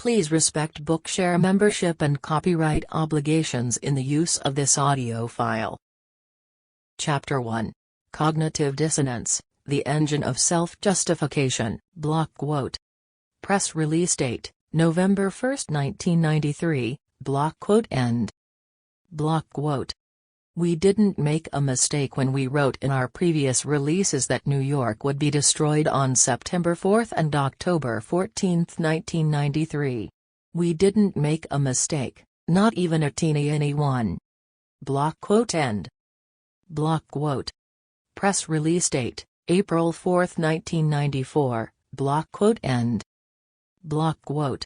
Please respect Bookshare membership and copyright obligations in the use of this audio file. Chapter 1. Cognitive Dissonance, the Engine of Self-Justification, block quote. Press release date, November 1, 1993, block quote end. Block quote. We didn't make a mistake when we wrote in our previous releases that New York would be destroyed on September 4 and October 14, 1993. We didn't make a mistake, not even a teeny one. Block quote end. Block quote. Press release date, April 4, 1994, block quote end. Block quote.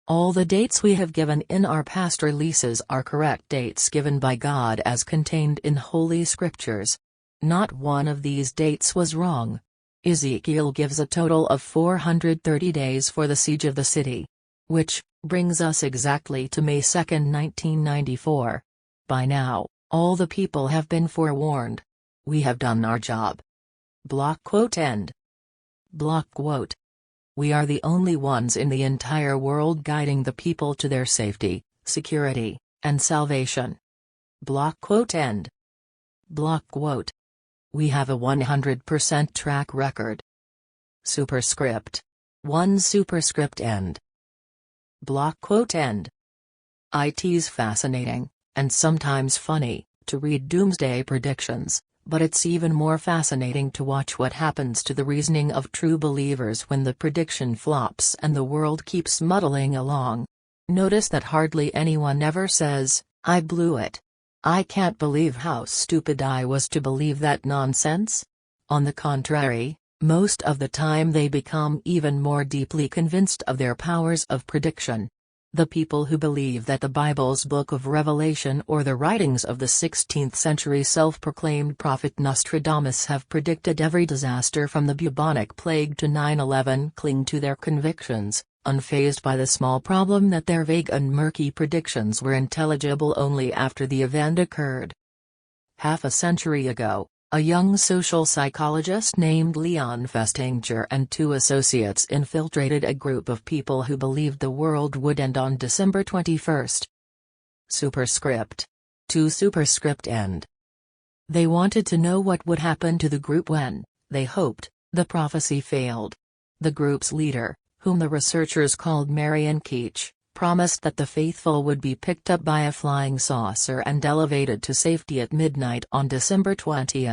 All the dates we have given in our past releases are correct dates given by God as contained in Holy Scriptures. Not one of these dates was wrong. Ezekiel gives a total of 430 days for the siege of the city. Which brings us exactly to May 2, 1994. By now, all the people have been forewarned. We have done our job. Block quote end. Block quote. We are the only ones in the entire world guiding the people to their safety, security, and salvation. Block quote end. Block quote. We have a 100% track record. Superscript. 1 superscript end. Block quote end. It's fascinating, and sometimes funny, to read doomsday predictions. But it's even more fascinating to watch what happens to the reasoning of true believers when the prediction flops and the world keeps muddling along. Notice that hardly anyone ever says, "I blew it. I can't believe how stupid I was to believe that nonsense." On the contrary, most of the time they become even more deeply convinced of their powers of prediction. The people who believe that the Bible's Book of Revelation or the writings of the 16th century self-proclaimed prophet Nostradamus have predicted every disaster from the bubonic plague to 9/11 cling to their convictions, unfazed by the small problem that their vague and murky predictions were intelligible only after the event occurred. Half a century ago, a young social psychologist named Leon Festinger and 2 associates infiltrated a group of people who believed the world would end on December 21. Superscript. 2 superscript end. They wanted to know what would happen to the group when, they hoped, the prophecy failed. The group's leader, whom the researchers called Marian Keech, promised that the faithful would be picked up by a flying saucer and elevated to safety at midnight on December 20.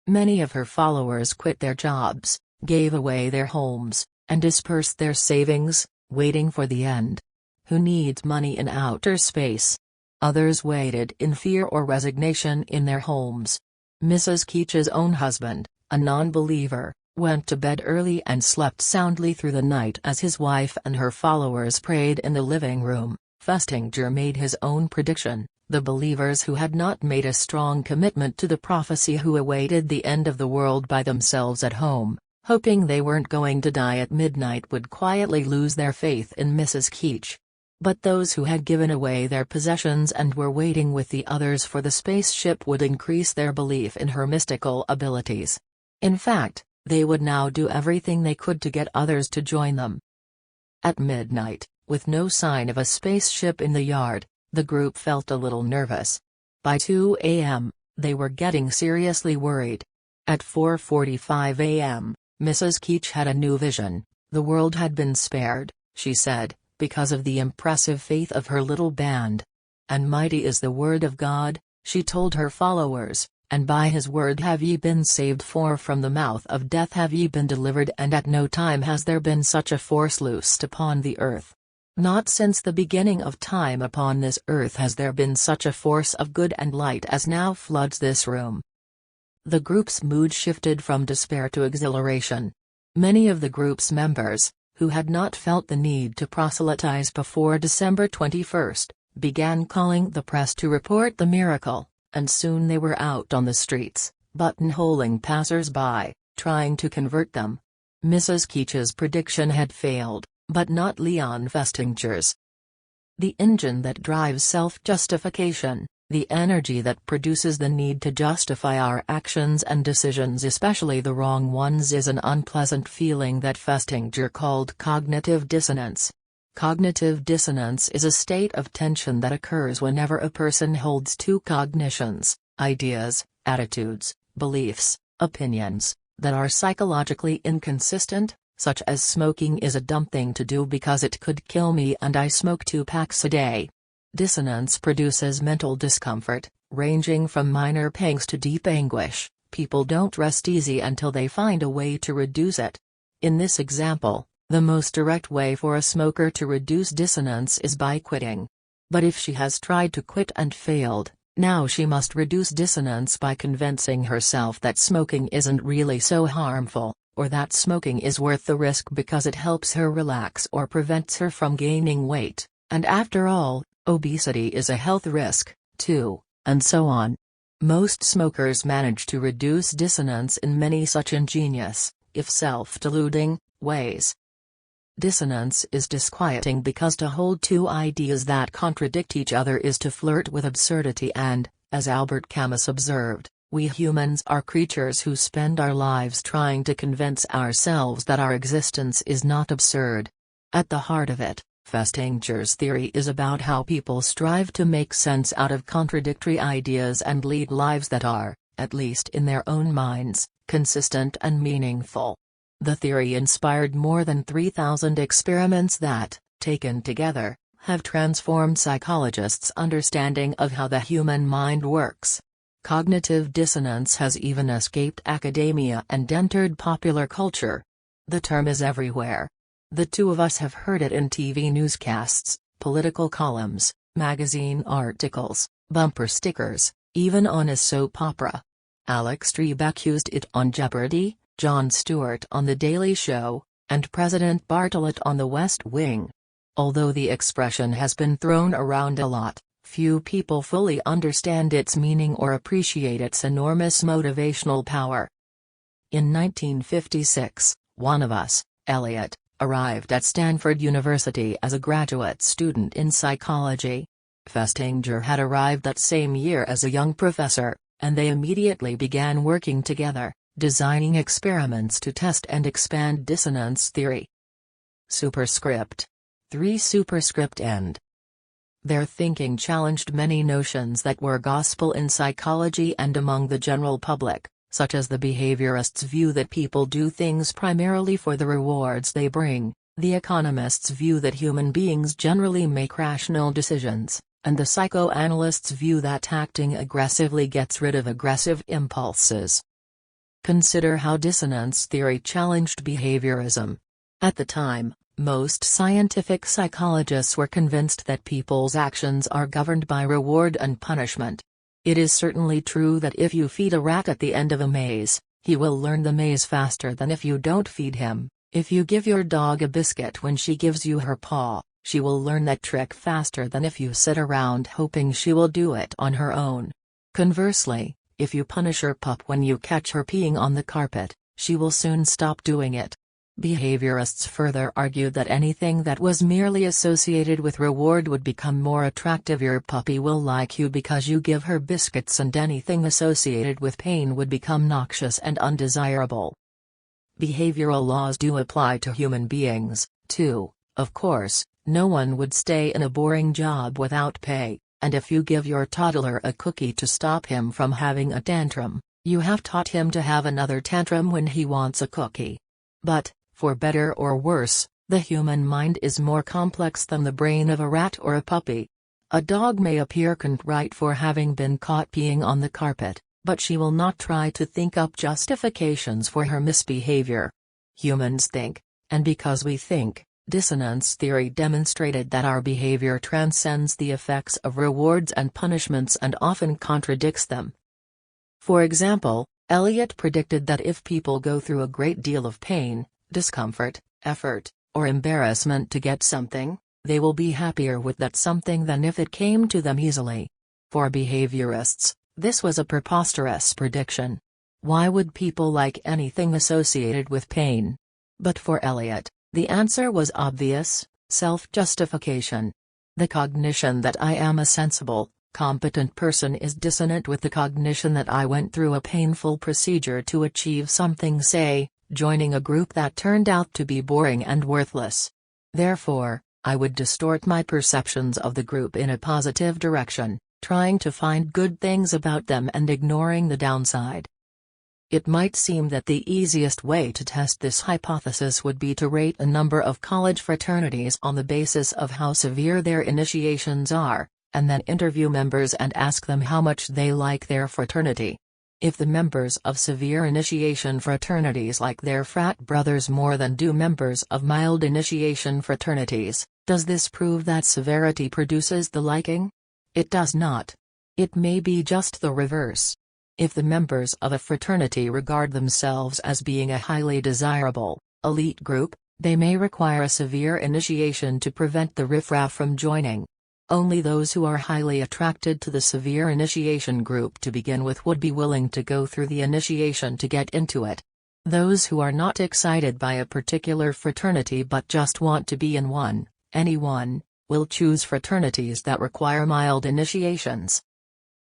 Many of her followers quit their jobs, gave away their homes, and dispersed their savings, waiting for the end. Who needs money in outer space? Others waited in fear or resignation in their homes. Mrs. Keech's own husband, a non-believer, went to bed early and slept soundly through the night as his wife and her followers prayed in the living room. Festinger made his own prediction. The believers who had not made a strong commitment to the prophecy who awaited the end of the world by themselves at home, hoping they weren't going to die at midnight, would quietly lose their faith in Mrs. Keech. But those who had given away their possessions and were waiting with the others for the spaceship would increase their belief in her mystical abilities. In fact, they would now do everything they could to get others to join them. At midnight, with no sign of a spaceship in the yard, the group felt a little nervous. By 2 a.m., they were getting seriously worried. At 4:45 a.m., Mrs. Keech had a new vision. The world had been spared, she said, because of the impressive faith of her little band. "And mighty is the word of God," she told her followers. "And by his word have ye been saved, for from the mouth of death have ye been delivered, and at no time has there been such a force loosed upon the earth. Not since the beginning of time upon this earth has there been such a force of good and light as now floods this room." The group's mood shifted from despair to exhilaration. Many of the group's members, who had not felt the need to proselytize before December 21, began calling the press to report the miracle. And soon they were out on the streets, buttonholing passers-by, trying to convert them. Mrs. Keech's prediction had failed, but not Leon Festinger's. The engine that drives self-justification, the energy that produces the need to justify our actions and decisions, especially the wrong ones, is an unpleasant feeling that Festinger called cognitive dissonance. Cognitive dissonance is a state of tension that occurs whenever a person holds two cognitions, ideas, attitudes, beliefs, opinions, that are psychologically inconsistent, such as smoking is a dumb thing to do because it could kill me and I smoke 2 packs a day. Dissonance produces mental discomfort, ranging from minor pangs to deep anguish. People don't rest easy until they find a way to reduce it. In this example, the most direct way for a smoker to reduce dissonance is by quitting. But if she has tried to quit and failed, now she must reduce dissonance by convincing herself that smoking isn't really so harmful, or that smoking is worth the risk because it helps her relax or prevents her from gaining weight, and after all, obesity is a health risk, too, and so on. Most smokers manage to reduce dissonance in many such ingenious, if self-deluding, ways. Dissonance is disquieting because to hold two ideas that contradict each other is to flirt with absurdity and, as Albert Camus observed, we humans are creatures who spend our lives trying to convince ourselves that our existence is not absurd. At the heart of it, Festinger's theory is about how people strive to make sense out of contradictory ideas and lead lives that are, at least in their own minds, consistent and meaningful. The theory inspired more than 3,000 experiments that, taken together, have transformed psychologists' understanding of how the human mind works. Cognitive dissonance has even escaped academia and entered popular culture. The term is everywhere. The two of us have heard it in TV newscasts, political columns, magazine articles, bumper stickers, even on a soap opera. Alex Trebek used it on Jeopardy!, Jon Stewart on The Daily Show, and President Bartlet on The West Wing. Although the expression has been thrown around a lot, few people fully understand its meaning or appreciate its enormous motivational power. In 1956, one of us, Elliot, arrived at Stanford University as a graduate student in psychology. Festinger had arrived that same year as a young professor, and they immediately began working together, designing experiments to test and expand dissonance theory. Superscript 3 Superscript End. Their thinking challenged many notions that were gospel in psychology and among the general public, such as the behaviorists' view that people do things primarily for the rewards they bring, the economists' view that human beings generally make rational decisions, and the psychoanalysts' view that acting aggressively gets rid of aggressive impulses. Consider how dissonance theory challenged behaviorism. At the time, most scientific psychologists were convinced that people's actions are governed by reward and punishment. It is certainly true that if you feed a rat at the end of a maze, he will learn the maze faster than if you don't feed him. If you give your dog a biscuit when she gives you her paw, she will learn that trick faster than if you sit around hoping she will do it on her own. Conversely, if you punish your pup when you catch her peeing on the carpet, she will soon stop doing it. Behaviorists further argued that anything that was merely associated with reward would become more attractive. Your puppy will like you because you give her biscuits, and anything associated with pain would become noxious and undesirable. Behavioral laws do apply to human beings, too, of course. No one would stay in a boring job without pay. And if you give your toddler a cookie to stop him from having a tantrum, you have taught him to have another tantrum when he wants a cookie. But, for better or worse, the human mind is more complex than the brain of a rat or a puppy. A dog may appear contrite for having been caught peeing on the carpet, but she will not try to think up justifications for her misbehavior. Humans think, and because we think, dissonance theory demonstrated that our behavior transcends the effects of rewards and punishments and often contradicts them. For example, Eliot predicted that if people go through a great deal of pain, discomfort, effort, or embarrassment to get something, they will be happier with that something than if it came to them easily. For behaviorists, this was a preposterous prediction. Why would people like anything associated with pain? But for Eliot, the answer was obvious: self-justification. The cognition that I am a sensible, competent person is dissonant with the cognition that I went through a painful procedure to achieve something, say, joining a group that turned out to be boring and worthless. Therefore, I would distort my perceptions of the group in a positive direction, trying to find good things about them and ignoring the downside. It might seem that the easiest way to test this hypothesis would be to rate a number of college fraternities on the basis of how severe their initiations are, and then interview members and ask them how much they like their fraternity. If the members of severe initiation fraternities like their frat brothers more than do members of mild initiation fraternities, does this prove that severity produces the liking? It does not. It may be just the reverse. If the members of a fraternity regard themselves as being a highly desirable, elite group, they may require a severe initiation to prevent the riffraff from joining. Only those who are highly attracted to the severe initiation group to begin with would be willing to go through the initiation to get into it. Those who are not excited by a particular fraternity but just want to be in one, any one, will choose fraternities that require mild initiations.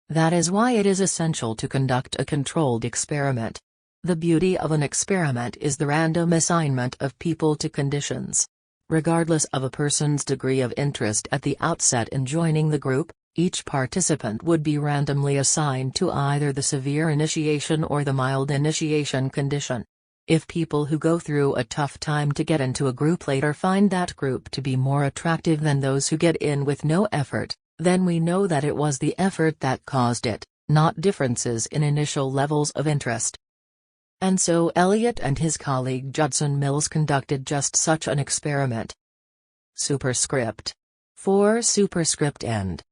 That is why it is essential to conduct a controlled experiment. The beauty of an experiment is the random assignment of people to conditions. Regardless of a person's degree of interest at the outset in joining the group, each participant would be randomly assigned to either the severe initiation or the mild initiation condition. If people who go through a tough time to get into a group later find that group to be more attractive than those who get in with no effort, then we know that it was the effort that caused it, not differences in initial levels of interest. And so Eliot and his colleague Judson Mills conducted just such an experiment. Superscript 4 Superscript End.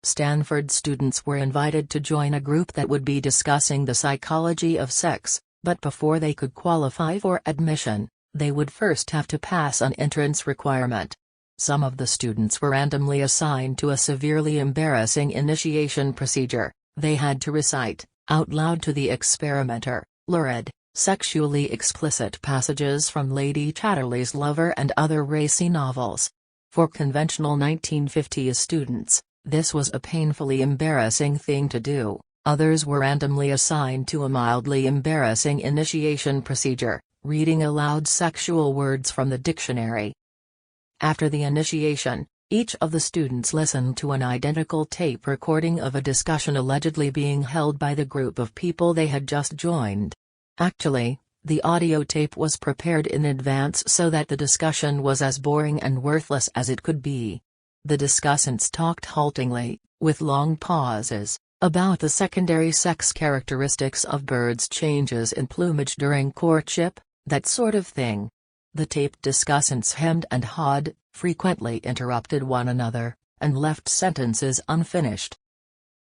Stanford students were invited to join a group that would be discussing the psychology of sex, but before they could qualify for admission, they would first have to pass an entrance requirement. Some of the students were randomly assigned to a severely embarrassing initiation procedure. They had to recite, out loud to the experimenter, lurid, sexually explicit passages from Lady Chatterley's Lover and other racy novels. For conventional 1950s students, this was a painfully embarrassing thing to do. Others were randomly assigned to a mildly embarrassing initiation procedure, reading aloud sexual words from the dictionary. After the initiation, each of the students listened to an identical tape recording of a discussion allegedly being held by the group of people they had just joined. Actually, the audio tape was prepared in advance so that the discussion was as boring and worthless as it could be. The discussants talked haltingly, with long pauses, about the secondary sex characteristics of birds' changes in plumage during courtship, that sort of thing. The taped discussants hemmed and hawed, frequently interrupted one another, and left sentences unfinished.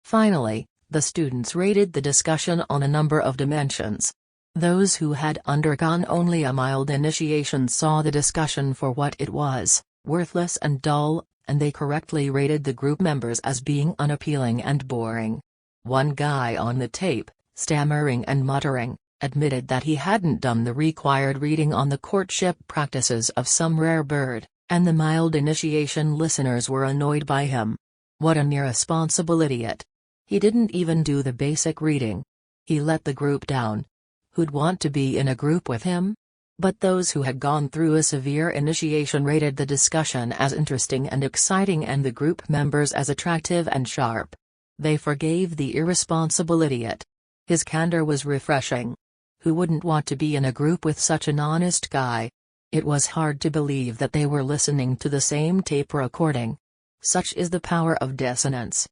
Finally, the students rated the discussion on a number of dimensions. Those who had undergone only a mild initiation saw the discussion for what it was, worthless and dull, and they correctly rated the group members as being unappealing and boring. One guy on the tape, stammering and muttering, admitted that he hadn't done the required reading on the courtship practices of some rare bird, and the mild initiation listeners were annoyed by him. What an irresponsible idiot. He didn't even do the basic reading. He let the group down. Who'd want to be in a group with him? But those who had gone through a severe initiation rated the discussion as interesting and exciting and the group members as attractive and sharp. They forgave the irresponsible idiot. His candor was refreshing. Who wouldn't want to be in a group with such an honest guy? It was hard to believe that they were listening to the same tape recording. Such is the power of dissonance.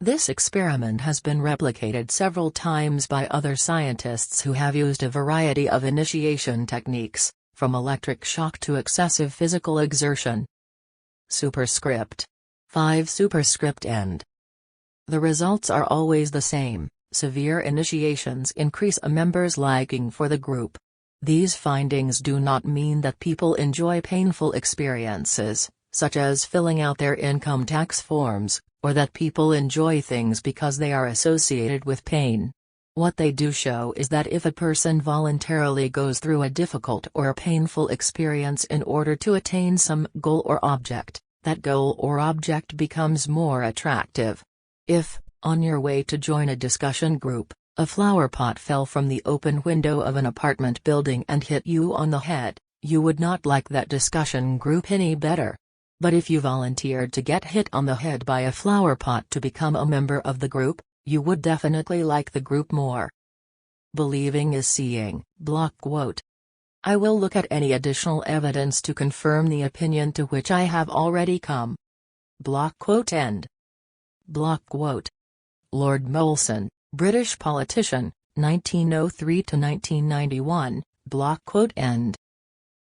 This experiment has been replicated several times by other scientists who have used a variety of initiation techniques, from electric shock to excessive physical exertion. Superscript 5 Superscript End. The results are always the same. Severe initiations increase a member's liking for the group. These findings do not mean that people enjoy painful experiences, such as filling out their income tax forms, or that people enjoy things because they are associated with pain. What they do show is that if a person voluntarily goes through a difficult or painful experience in order to attain some goal or object, that goal or object becomes more attractive. If, on your way to join a discussion group, a flower pot fell from the open window of an apartment building and hit you on the head, You would not like that discussion group any better. But if you volunteered to get hit on the head by a flower pot to become a member of the group, you would definitely like the group more. Believing is seeing. Block quote. I will look at any additional evidence to confirm the opinion to which I have already come. Block quote end. Block quote. Lord Molson, British politician, 1903 to 1991, block quote end.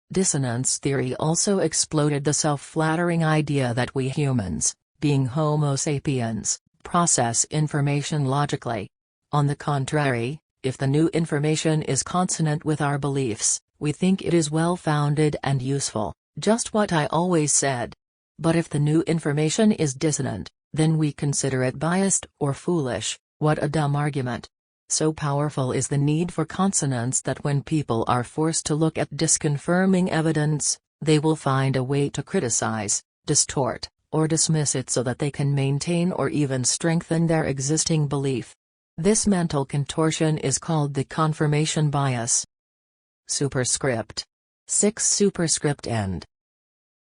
Dissonance theory also exploded the self-flattering idea that we humans, being Homo sapiens, process information logically. On the contrary, if the new information is consonant with our beliefs, we think it is well-founded and useful, just what I always said. But if the new information is dissonant, then we consider it biased or foolish. What a dumb argument. So powerful is the need for consonance that when people are forced to look at disconfirming evidence, they will find a way to criticize, distort, or dismiss it so that they can maintain or even strengthen their existing belief. This mental contortion is called the confirmation bias. Superscript 6 Superscript end.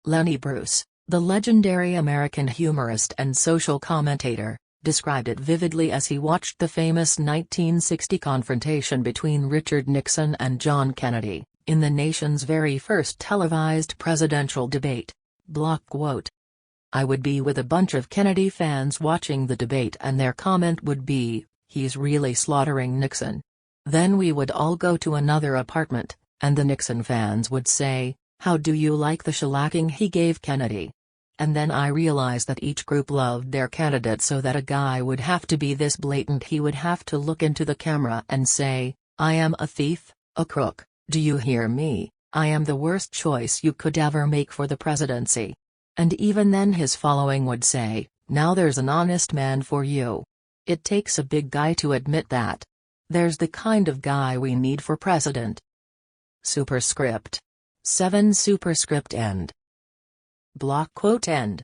Lenny Bruce, the legendary American humorist and social commentator, described it vividly as he watched the famous 1960 confrontation between Richard Nixon and John Kennedy, in the nation's very first televised presidential debate. Block quote. I would be with a bunch of Kennedy fans watching the debate and their comment would be, "He's really slaughtering Nixon." Then we would all go to another apartment, and the Nixon fans would say, "How do you like the shellacking he gave Kennedy?" And then I realized that each group loved their candidate so that a guy would have to be this blatant, he would have to look into the camera and say, "I am a thief, a crook, do you hear me, I am the worst choice you could ever make for the presidency." And even then his following would say, "Now there's an honest man for you." It takes a big guy to admit that. There's the kind of guy we need for president. Superscript 7 Superscript end. Block quote end.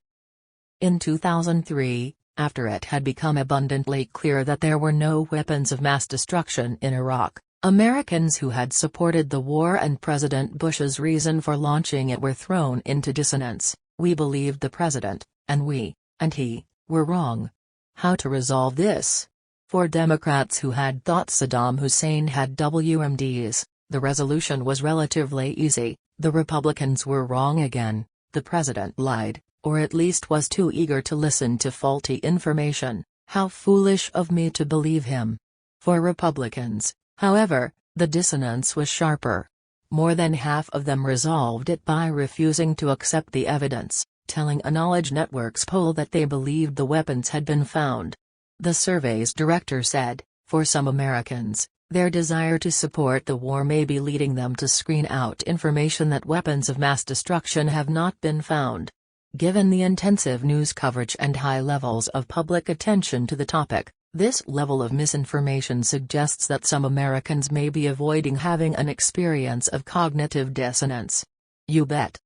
In 2003, after it had become abundantly clear that there were no weapons of mass destruction in Iraq, Americans who had supported the war and President Bush's reason for launching it were thrown into dissonance. We believed the president, and we, and he, were wrong. How to resolve this? For Democrats who had thought Saddam Hussein had WMDs, the resolution was relatively easy. The Republicans were wrong again. The president lied, or at least was too eager to listen to faulty information. How foolish of me to believe him. For Republicans, however, the dissonance was sharper. More than half of them resolved it by refusing to accept the evidence, telling a Knowledge Network's poll that they believed the weapons had been found. The survey's director said, for some Americans, their desire to support the war may be leading them to screen out information that weapons of mass destruction have not been found. Given the intensive news coverage and high levels of public attention to the topic, this level of misinformation suggests that some Americans may be avoiding having an experience of cognitive dissonance. You bet.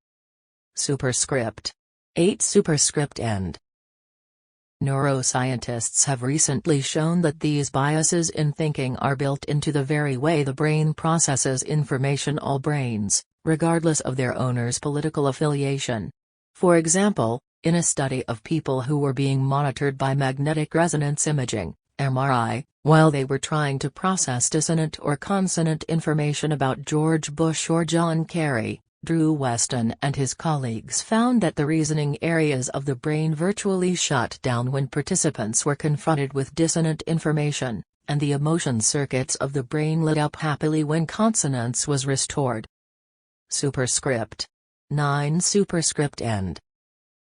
Superscript 8 Superscript end. Neuroscientists have recently shown that these biases in thinking are built into the very way the brain processes information. All brains, regardless of their owner's political affiliation. For example, in a study of people who were being monitored by magnetic resonance imaging, MRI, while they were trying to process dissonant or consonant information about George Bush or John Kerry, Drew Weston and his colleagues found that the reasoning areas of the brain virtually shut down when participants were confronted with dissonant information, and the emotion circuits of the brain lit up happily when consonance was restored. Superscript 9 Superscript end.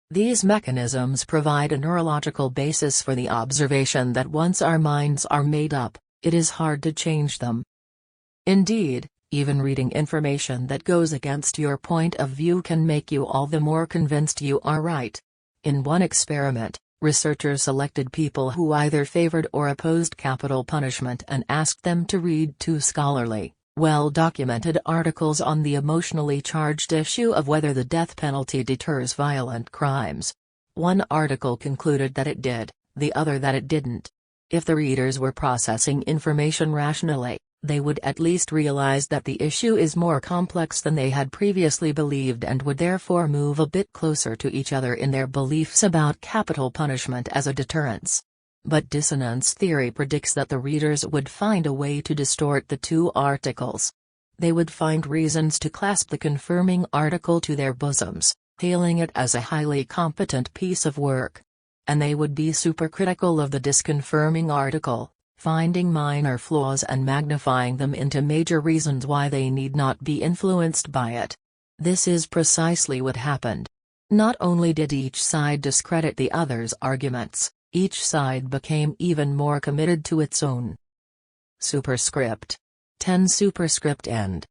These mechanisms provide a neurological basis for the observation that once our minds are made up, it is hard to change them. Indeed, even reading information that goes against your point of view can make you all the more convinced you are right. In one experiment, researchers selected people who either favored or opposed capital punishment and asked them to read 2 scholarly, well-documented articles on the emotionally charged issue of whether the death penalty deters violent crimes. One article concluded that it did, the other that it didn't. If the readers were processing information rationally, they would at least realize that the issue is more complex than they had previously believed and would therefore move a bit closer to each other in their beliefs about capital punishment as a deterrence. But dissonance theory predicts that the readers would find a way to distort the two articles. They would find reasons to clasp the confirming article to their bosoms, hailing it as a highly competent piece of work. And they would be supercritical of the disconfirming article, finding minor flaws and magnifying them into major reasons why they need not be influenced by it. This is precisely what happened. Not only did each side discredit the other's arguments, each side became even more committed to its own. Superscript 10 Superscript End.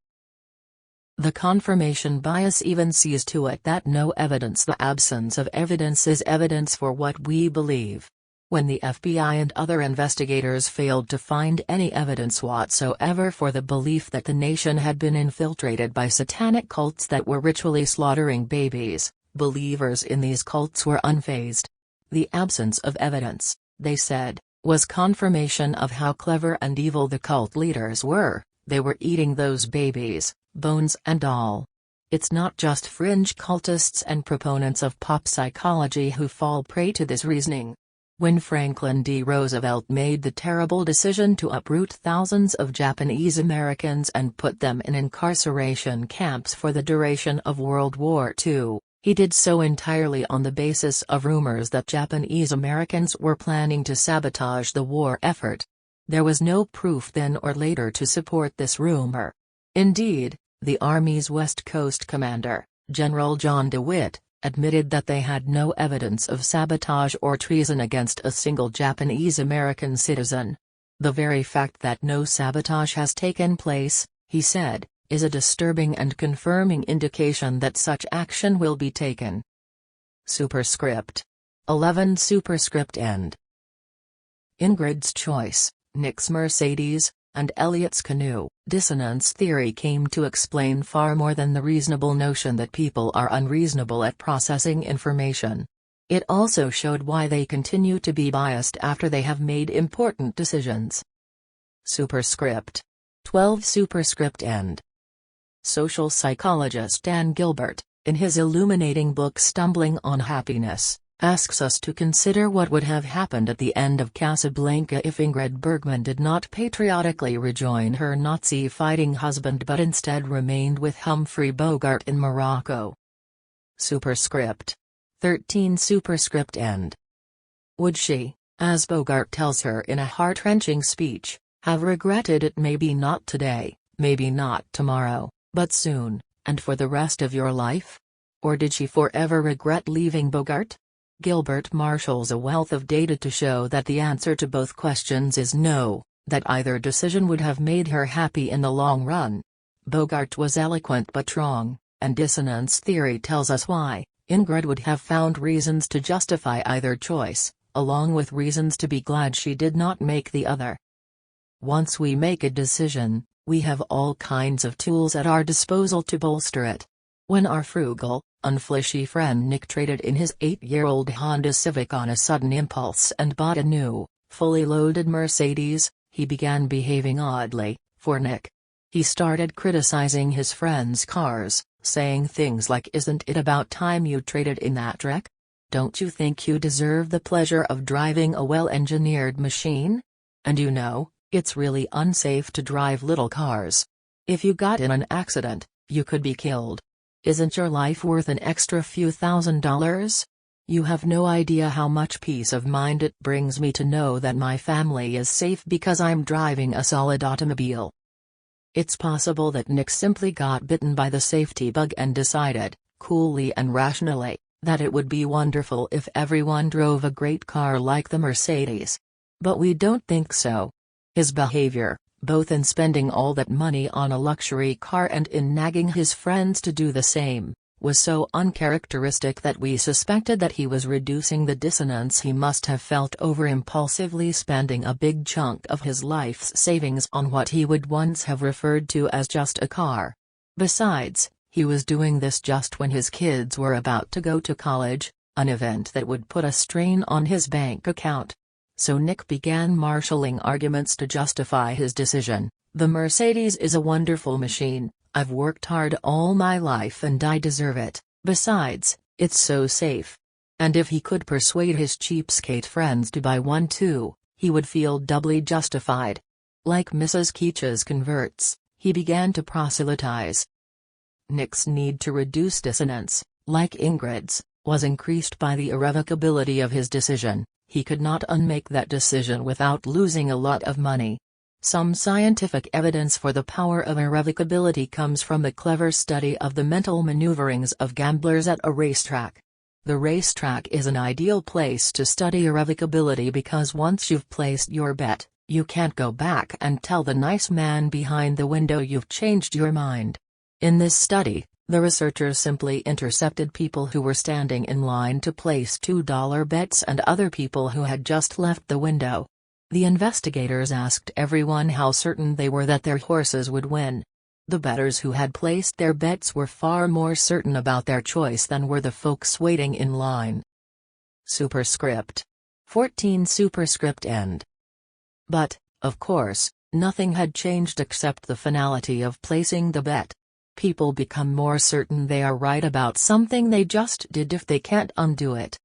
The confirmation bias even sees to it that no evidence, the absence of evidence, is evidence for what we believe. When the FBI and other investigators failed to find any evidence whatsoever for the belief that the nation had been infiltrated by satanic cults that were ritually slaughtering babies, believers in these cults were unfazed. The absence of evidence, they said, was confirmation of how clever and evil the cult leaders were. They were eating those babies, bones and all. It's not just fringe cultists and proponents of pop psychology who fall prey to this reasoning. When Franklin D. Roosevelt made the terrible decision to uproot thousands of Japanese Americans and put them in incarceration camps for the duration of World War II, he did so entirely on the basis of rumors that Japanese Americans were planning to sabotage the war effort. There was no proof then or later to support this rumor. Indeed, the Army's West Coast commander, General John DeWitt, admitted that they had no evidence of sabotage or treason against a single Japanese American citizen. The very fact that no sabotage has taken place, he said, is a disturbing and confirming indication that such action will be taken. Superscript 11 Superscript End. Ingrid's choice, Nick's Mercedes, and Elliot's canoe. Dissonance theory came to explain far more than the reasonable notion that people are unreasonable at processing information. It also showed why they continue to be biased after they have made important decisions. Superscript 12 Superscript End. Social psychologist Dan Gilbert, in his illuminating book Stumbling on Happiness, asks us to consider what would have happened at the end of Casablanca if Ingrid Bergman did not patriotically rejoin her Nazi-fighting husband but instead remained with Humphrey Bogart in Morocco. Superscript 13 Superscript End. Would she, as Bogart tells her in a heart-wrenching speech, have regretted it? Maybe not today, maybe not tomorrow, but soon, and for the rest of your life? Or did she forever regret leaving Bogart? Gilbert marshals a wealth of data to show that the answer to both questions is no, that either decision would have made her happy in the long run. Bogart was eloquent but wrong, and dissonance theory tells us why. Ingrid would have found reasons to justify either choice, along with reasons to be glad she did not make the other. Once we make a decision, we have all kinds of tools at our disposal to bolster it. When our frugal, unflashy friend Nick traded in his 8-year-old Honda Civic on a sudden impulse and bought a new, fully loaded Mercedes, he began behaving oddly. For Nick, he started criticizing his friend's cars, saying things like, "Isn't it about time you traded in that wreck? Don't you think you deserve the pleasure of driving a well-engineered machine? And you know, it's really unsafe to drive little cars. If you got in an accident, you could be killed. Isn't your life worth an extra few $1,000s? You have no idea how much peace of mind it brings me to know that my family is safe because I'm driving a solid automobile." It's possible that Nick simply got bitten by the safety bug and decided, coolly and rationally, that it would be wonderful if everyone drove a great car like the Mercedes. But we don't think so. His behavior, both in spending all that money on a luxury car and in nagging his friends to do the same, was so uncharacteristic that we suspected that he was reducing the dissonance he must have felt over impulsively spending a big chunk of his life's savings on what he would once have referred to as just a car. Besides, he was doing this just when his kids were about to go to college, an event that would put a strain on his bank account. So Nick began marshalling arguments to justify his decision. "The Mercedes is a wonderful machine, I've worked hard all my life and I deserve it, besides, it's so safe." And if he could persuade his cheapskate friends to buy one too, he would feel doubly justified. Like Mrs. Keach's converts, he began to proselytize. Nick's need to reduce dissonance, like Ingrid's, was increased by the irrevocability of his decision. He could not unmake that decision without losing a lot of money. Some scientific evidence for the power of irrevocability comes from the clever study of the mental maneuverings of gamblers at a racetrack. The racetrack is an ideal place to study irrevocability because once you've placed your bet, you can't go back and tell the nice man behind the window you've changed your mind. In this study, the researchers simply intercepted people who were standing in line to place $2 bets and other people who had just left the window. The investigators asked everyone how certain they were that their horses would win. The bettors who had placed their bets were far more certain about their choice than were the folks waiting in line. Superscript 14 Superscript End. But, of course, nothing had changed except the finality of placing the bet. People become more certain they are right about something they just did if they can't undo it.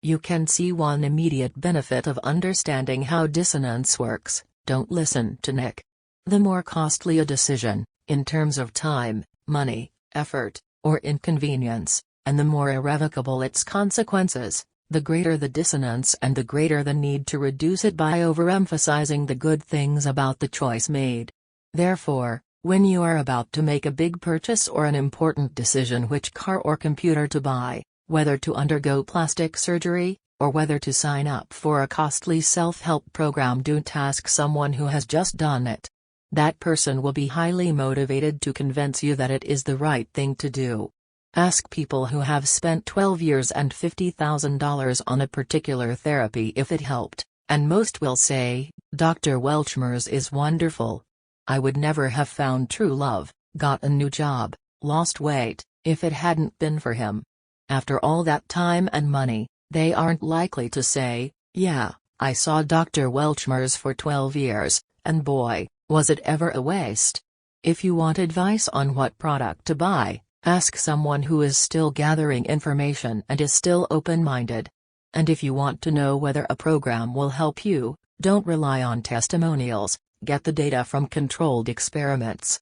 You can see one immediate benefit of understanding how dissonance works: don't listen to Nick. The more costly a decision, in terms of time, money, effort, or inconvenience, and the more irrevocable its consequences, the greater the dissonance and the greater the need to reduce it by overemphasizing the good things about the choice made. Therefore, when you are about to make a big purchase or an important decision which car or computer to buy, whether to undergo plastic surgery, or whether to sign up for a costly self-help program, don't ask someone who has just done it. That person will be highly motivated to convince you that it is the right thing to do. Ask people who have spent 12 years and $50,000 on a particular therapy if it helped, and most will say, "Dr. Welchmer's is wonderful. I would never have found true love, got a new job, lost weight, if it hadn't been for him." After all that time and money, they aren't likely to say, "Yeah, I saw Dr. Welchmer's for 12 years, and boy, was it ever a waste." If you want advice on what product to buy, ask someone who is still gathering information and is still open-minded. And if you want to know whether a program will help you, don't rely on testimonials, get the data from controlled experiments.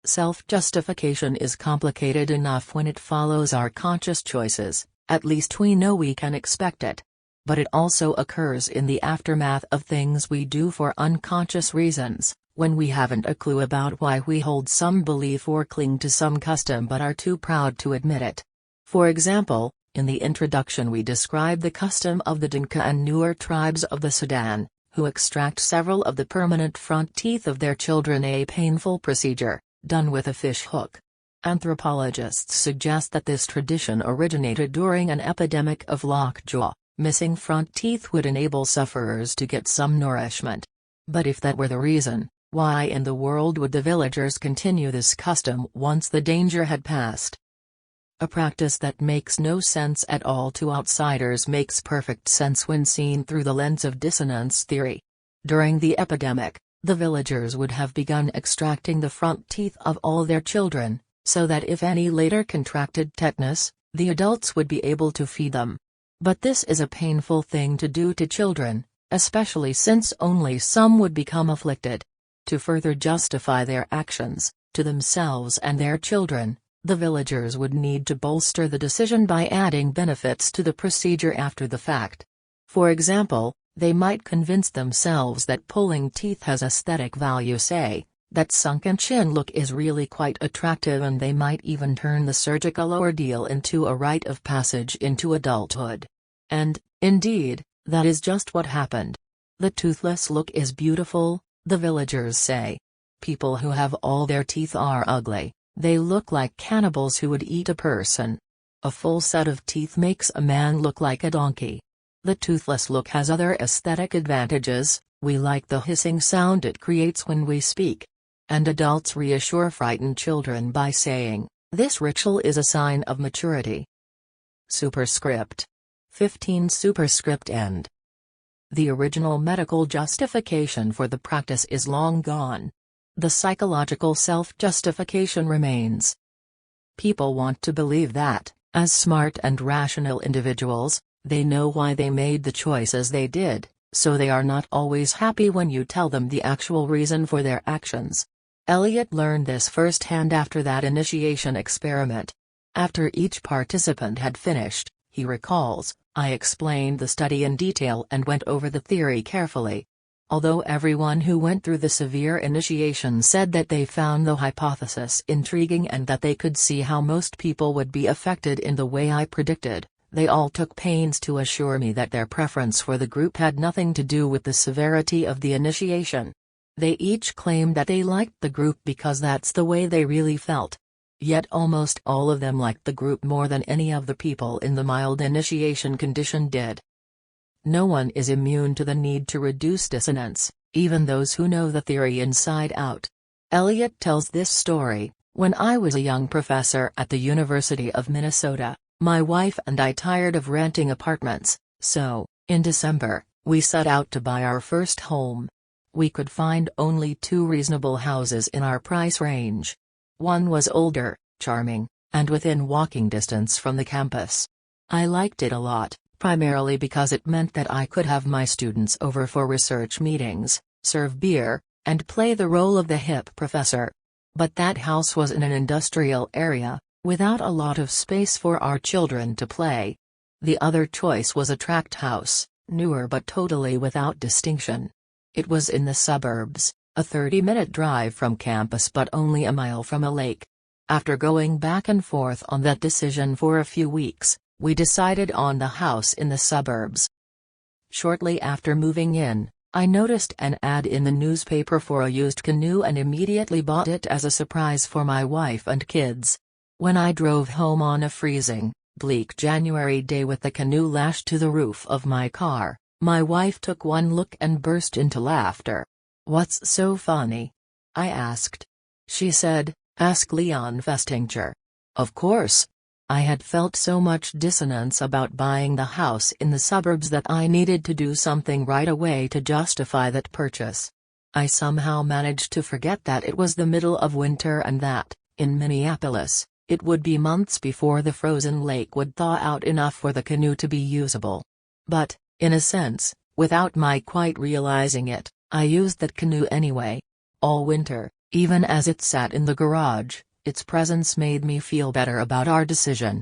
Self-justification is complicated enough when it follows our conscious choices, at least we know we can expect it. But it also occurs in the aftermath of things we do for unconscious reasons, when we haven't a clue about why we hold some belief or cling to some custom but are too proud to admit it. For example, in the introduction we describe the custom of the Dinka and Nuer tribes of the Sudan, who extract several of the permanent front teeth of their children, a painful procedure, done with a fish hook. Anthropologists suggest that this tradition originated during an epidemic of lockjaw. Missing front teeth would enable sufferers to get some nourishment. But if that were the reason, why in the world would the villagers continue this custom once the danger had passed? A practice that makes no sense at all to outsiders makes perfect sense when seen through the lens of dissonance theory. During the epidemic, the villagers would have begun extracting the front teeth of all their children, so that if any later contracted tetanus, the adults would be able to feed them. But this is a painful thing to do to children, especially since only some would become afflicted. To further justify their actions, to themselves and their children, the villagers would need to bolster the decision by adding benefits to the procedure after the fact. For example, they might convince themselves that pulling teeth has aesthetic value, say, that sunken chin look is really quite attractive, and they might even turn the surgical ordeal into a rite of passage into adulthood. And, indeed, that is just what happened. The toothless look is beautiful, the villagers say. People who have all their teeth are ugly, they look like cannibals who would eat a person. A full set of teeth makes a man look like a donkey. The toothless look has other aesthetic advantages. We like the hissing sound it creates when we speak. And adults reassure frightened children by saying, "This ritual is a sign of maturity." Superscript 15 Superscript End. The original medical justification for the practice is long gone. The psychological self-justification remains. People want to believe that, as smart and rational individuals, they know why they made the choices they did, so they are not always happy when you tell them the actual reason for their actions. Elliot learned this firsthand after that initiation experiment. After each participant had finished, he recalls, I explained the study in detail and went over the theory carefully. Although everyone who went through the severe initiation said that they found the hypothesis intriguing and that they could see how most people would be affected in the way I predicted, they all took pains to assure me that their preference for the group had nothing to do with the severity of the initiation. They each claimed that they liked the group because that's the way they really felt. Yet almost all of them liked the group more than any of the people in the mild initiation condition did. No one is immune to the need to reduce dissonance, even those who know the theory inside out. Elliot tells this story, when I was a young professor at the University of Minnesota, my wife and I tired of renting apartments, so, in December, we set out to buy our first home. We could find only 2 reasonable houses in our price range. One was older, charming, and within walking distance from the campus. I liked it a lot, primarily because it meant that I could have my students over for research meetings, serve beer, and play the role of the hip professor. But that house was in an industrial area, without a lot of space for our children to play. The other choice was a tract house, newer but totally without distinction. It was in the suburbs, a 30-minute drive from campus but only a mile from a lake. After going back and forth on that decision for a few weeks, we decided on the house in the suburbs. Shortly after moving in, I noticed an ad in the newspaper for a used canoe and immediately bought it as a surprise for my wife and kids. When I drove home on a freezing, bleak January day with the canoe lashed to the roof of my car, my wife took one look and burst into laughter. "What's so funny?" I asked. She said, "Ask Leon Festinger." Of course. I had felt so much dissonance about buying the house in the suburbs that I needed to do something right away to justify that purchase. I somehow managed to forget that it was the middle of winter and that, in Minneapolis, it would be months before the frozen lake would thaw out enough for the canoe to be usable. But, in a sense, without my quite realizing it, I used that canoe anyway. All winter, even as it sat in the garage, its presence made me feel better about our decision.